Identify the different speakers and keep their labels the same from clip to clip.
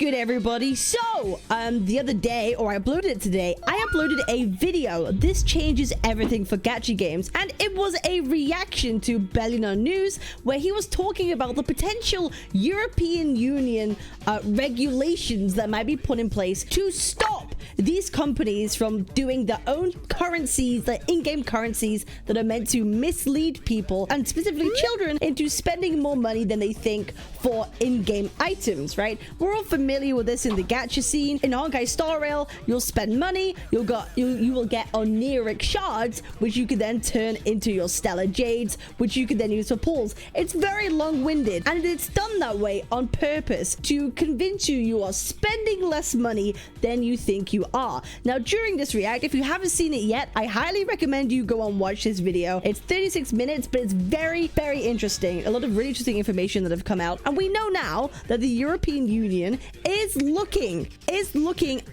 Speaker 1: good, everybody? So, the other day, or I uploaded it today, I uploaded a video. This changes everything for gacha games, and it was a reaction to Bellino News, where he was talking about the potential European Union regulations that might be put in place to stop these companies from doing their own currencies, the in-game currencies that are meant to mislead people, and specifically children, into spending more money than they think for in-game items, right? We're all familiar with this in the gacha scene. In Honkai Star Rail, you'll spend money, you will get oniric shards, which you can then turn into your stellar jades, which you can then use for pulls. It's very long-winded, and it's done that way on purpose to convince you are spending less money than you think you are. Now, during this react, if you haven't seen it yet, I highly recommend you go and watch this video. It's 36 minutes, but it's very, very interesting. A lot of really interesting information that have come out. And we know now that the European Union is looking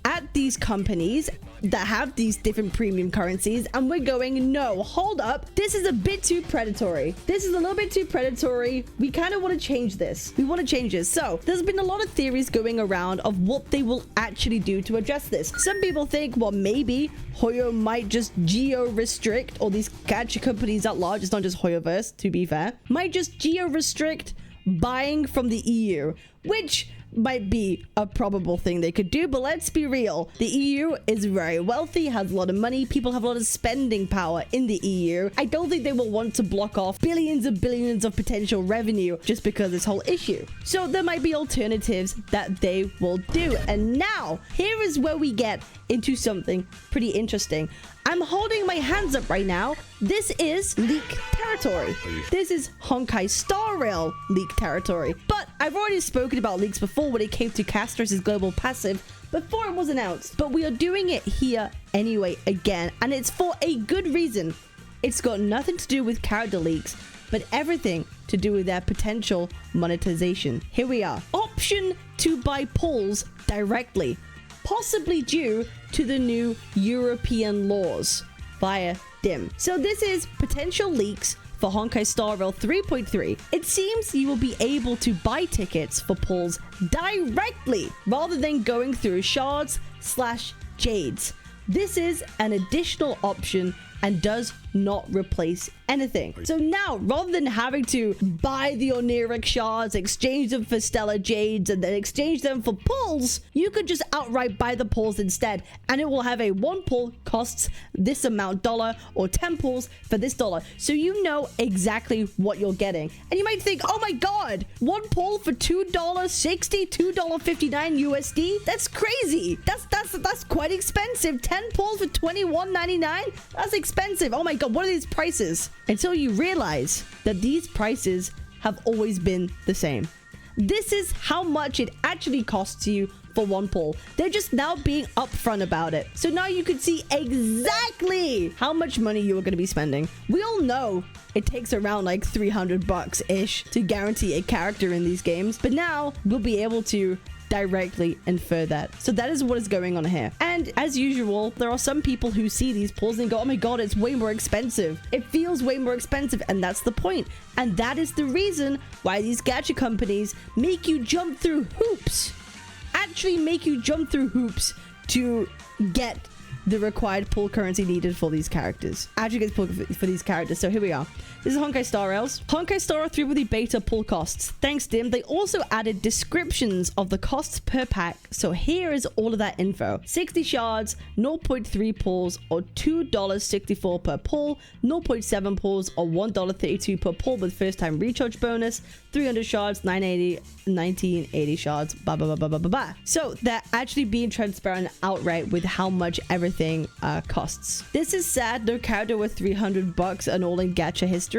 Speaker 1: at these companies that have these different premium currencies, and we're going, no, hold up, this is a bit too predatory. This is a little bit too predatory. We kind of want to change this. We want to change this. So there's been a lot of theories going around of what they will actually do to address this. Some people think, well, maybe Hoyo might just geo-restrict, or these gacha companies at large, it's not just HoYoverse, to be fair, might just geo-restrict buying from the EU, which might be a probable thing they could do, but let's be real. The EU is very wealthy, has a lot of money. People have a lot of spending power in the EU. I don't think they will want to block off billions and billions of potential revenue just because of this whole issue. So there might be alternatives that they will do. And now, here is where we get into something pretty interesting. I'm holding my hands up right now. This is leak territory. This is Honkai Star Rail leak territory. But I've already spoken about leaks before when it came to Cancerous' global passive before it was announced. But we are doing it here anyway again, and it's for a good reason. It's got nothing to do with character leaks, but everything to do with their potential monetization. Here we are. Option to buy pulls directly, possibly due to the new European laws via DIM. So this is potential leaks for Honkai Star Rail 3.3. It seems you will be able to buy tickets for pulls directly rather than going through shards/jades. This is an additional option and does not replace anything. So now, rather than having to buy the oniric shards, exchange them for stellar jades, and then exchange them for pulls, you could just outright buy the pulls instead, and it will have a one pull costs this amount dollar, or 10 pulls for this dollar. So you know exactly what you're getting. And you might think, oh my god, one pull for $2.60, $2.59 USD? That's crazy. That's quite expensive. 10 pulls for $21.99? That's expensive. Oh my god, what are these prices? Until you realize that these prices have always been the same. This is how much it actually costs you for one pull. They're just now being upfront about it. So now you can see exactly how much money you are going to be spending. We all know it takes around like 300 bucks-ish to guarantee a character in these games, but now we'll be able to directly infer that. So that is what is going on here. And as usual, there are some people who see these pulls and go, oh my god, it's way more expensive. It feels way more expensive, and that's the point. And that is the reason why these gacha companies make you jump through hoops. Actually make you jump through hoops to get the required pull currency needed for these characters. Actually gets pulled for these characters. So here we are. This is Honkai Star Rails. Honkai Star Rail 3 with the beta pull costs. Thanks, Dim. They also added descriptions of the costs per pack. So here is all of that info. 60 shards, 0.3 pulls, or $2.64 per pull, 0.7 pulls, or $1.32 per pull with first time recharge bonus, 300 shards, 1980 shards, blah, blah, blah, blah, blah, blah, blah. So they're actually being transparent outright with how much everything costs. This is sad. No character worth 300 bucks and all in gacha history.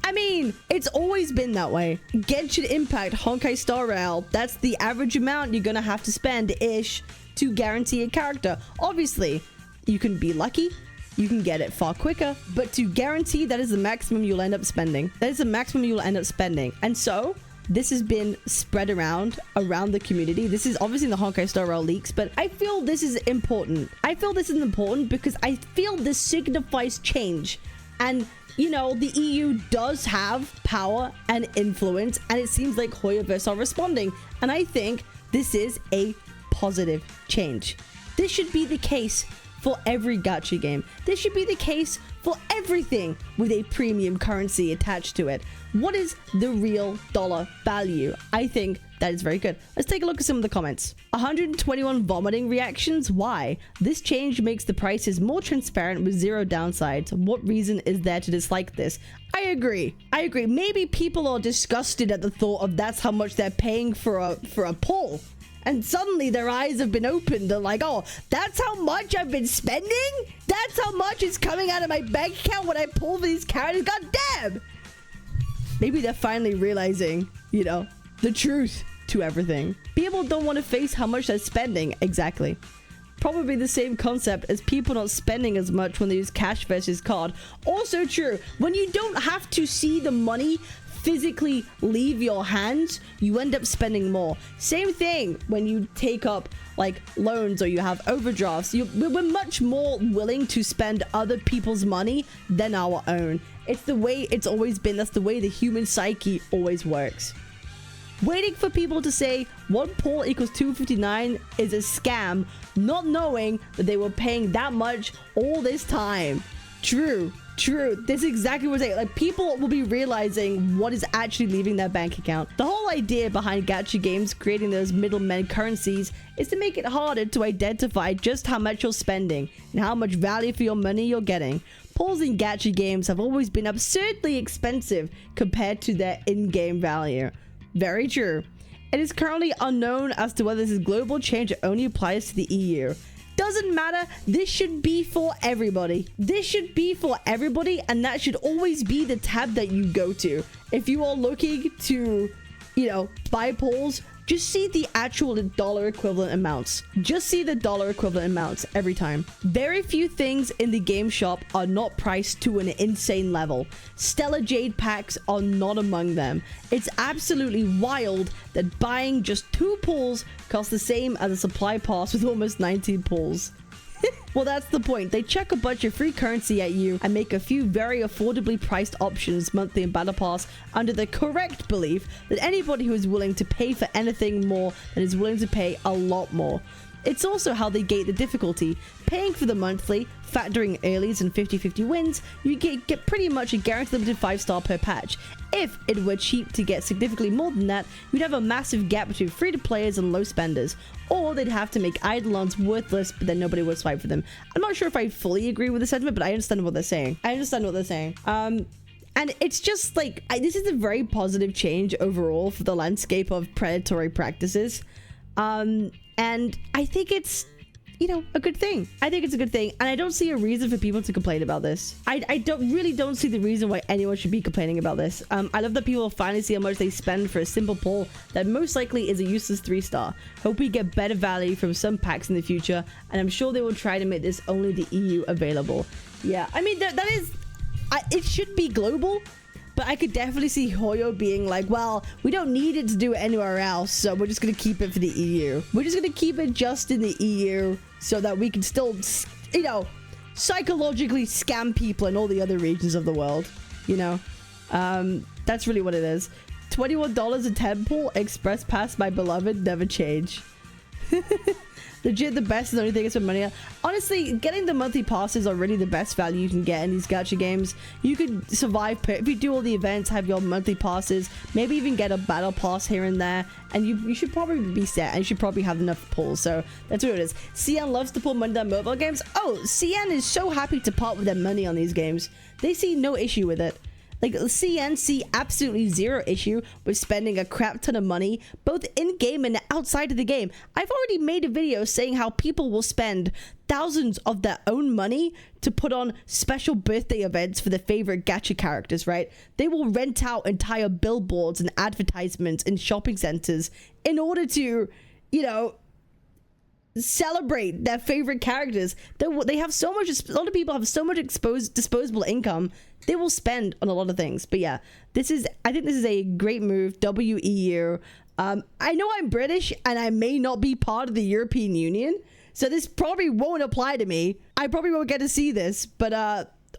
Speaker 1: I mean, it's always been that way. Genshin Impact, Honkai Star Rail, that's the average amount you're gonna have to spend-ish to guarantee a character. Obviously, you can be lucky, you can get it far quicker, but to guarantee, that is the maximum you'll end up spending. That is the maximum you'll end up spending. And so, this has been spread around the community. This is obviously in the Honkai Star Rail leaks, but I feel this is important. I feel this is important because I feel this signifies change. And you know, the EU does have power and influence, and it seems like HoYoverse are responding. And I think This is a positive change. This should be the case for every gacha game. This should be the case for everything with a premium currency attached to it. What is the real dollar value? I think that is very good. Let's take a look at some of the comments. 121 vomiting reactions. Why? This change makes the prices more transparent with zero downsides. What reason is there to dislike this? I agree. Maybe people are disgusted at the thought of that's how much they're paying for a pull. And suddenly their eyes have been opened. They're like, oh, that's how much I've been spending? That's how much is coming out of my bank account when I pull for these characters? God damn! Maybe they're finally realizing, you know, the truth to everything. People don't want to face how much they're spending. Exactly. Probably the same concept as people not spending as much when they use cash versus card. Also true. When you don't have to see the money physically leave your hands, you end up spending more. Same thing when you take up like loans or you have overdrafts. We're much more willing to spend other people's money than our own. It's the way it's always been. That's the way the human psyche always works. Waiting for people to say 1 pull equals 259 is a scam, not knowing that they were paying that much all this time. True. This is exactly what I'm saying. Like, people will be realizing what is actually leaving their bank account. The whole idea behind gacha games creating those middlemen currencies is to make it harder to identify just how much you're spending and how much value for your money you're getting. Pulls in gacha games have always been absurdly expensive compared to their in-game value. Very true. It is currently unknown as to whether this global change only applies to the EU. Doesn't matter. This should be for everybody. This should be for everybody, and that should always be the tab that you go to. If you are looking to, you know, buy pulls, just see the actual dollar equivalent amounts. Just see the dollar equivalent amounts every time. Very few things in the game shop are not priced to an insane level. Stellar Jade packs are not among them. It's absolutely wild that buying just 2 pulls costs the same as a supply pass with almost 19 pulls. Well, that's the point. They chuck a bunch of free currency at you and make a few very affordably priced options monthly in Battle Pass under the correct belief that anybody who is willing to pay for anything more than is willing to pay a lot more. It's also how they gate the difficulty. Paying for the monthly, factoring earlies and 50-50 wins, you get pretty much a guaranteed limited 5-star per patch. If it were cheap to get significantly more than that, you'd have a massive gap between free-to-players and low spenders. Or they'd have to make Eidolons worthless, but then nobody would swipe for them. I'm not sure if I fully agree with the sentiment, but I understand what they're saying. And it's just like, this is a very positive change overall for the landscape of predatory practices. And I think it's, you know, a good thing. I think it's a good thing. And I don't see a reason for people to complain about this. I really don't see the reason why anyone should be complaining about this. I love that people finally see how much they spend for a simple pull that most likely is a useless 3-star. Hope we get better value from some packs in the future. And I'm sure they will try to make this only the EU available. Yeah, I mean, that is, it should be global. But I could definitely see Hoyo being like, well, we don't need it to do it anywhere else, so we're just going to keep it for the EU. We're just going to keep it just in the EU so that we can still, you know, psychologically scam people in all the other regions of the world, you know? That's really what it is. $21 a 10 pull, Express Pass, my beloved, never change. Legit the best is the only thing is for money. Honestly, getting the monthly passes are really the best value you can get in these gacha games. You could survive if you do all the events, have your monthly passes, maybe even get a battle pass here and there, and you should probably be set, and you should probably have enough pulls. So that's what it is. CN loves to pull money on mobile games. Oh, CN is so happy to part with their money on these games. They see no issue with it. Like, CN see absolutely zero issue with spending a crap ton of money, both in-game and outside of the game. I've already made a video saying how people will spend thousands of their own money to put on special birthday events for their favorite gacha characters, right? They will rent out entire billboards and advertisements in shopping centers in order to, you know, celebrate their favorite characters. They have so much, a lot of people have so much disposable income, they will spend on a lot of things. But yeah, I think this is a great move. WEU. I know I'm British and I may not be part of the European Union, so this probably won't apply to me. I probably won't get to see this, but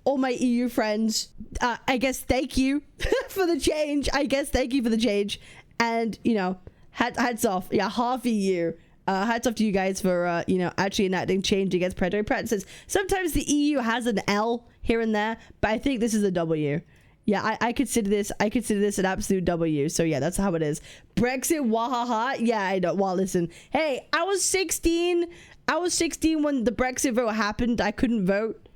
Speaker 1: all my EU friends, I guess thank you for the change. And, you know, Hats off. Yeah, half EU. Hats off to you guys for, you know, actually enacting change against predatory practices. Sometimes the EU has an L here and there, but I think this is a W. Yeah, I consider this an absolute W. So yeah, that's how it is. Brexit, wahaha. Yeah, I know. Well, listen. Hey, I was 16. I was 16 when the Brexit vote happened. I couldn't vote.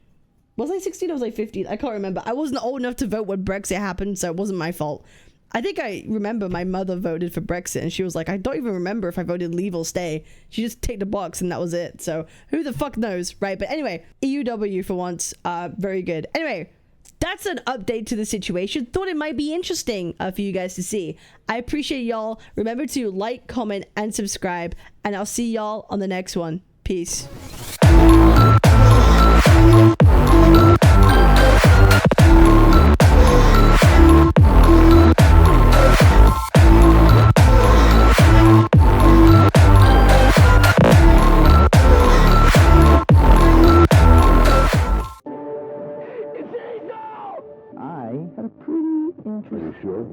Speaker 1: Was I 16 or was I 15? I can't remember. I wasn't old enough to vote when Brexit happened, so it wasn't my fault. I think I remember my mother voted for Brexit, and she was like, I don't even remember if I voted leave or stay. She just ticked the box, and that was it. So who the fuck knows, right? But anyway, EUW for once. Very good. Anyway, that's an update to the situation. Thought it might be interesting for you guys to see. I appreciate y'all. Remember to like, comment, and subscribe. And I'll see y'all on the next one. Peace.
Speaker 2: I had a pretty interesting... Are you sure?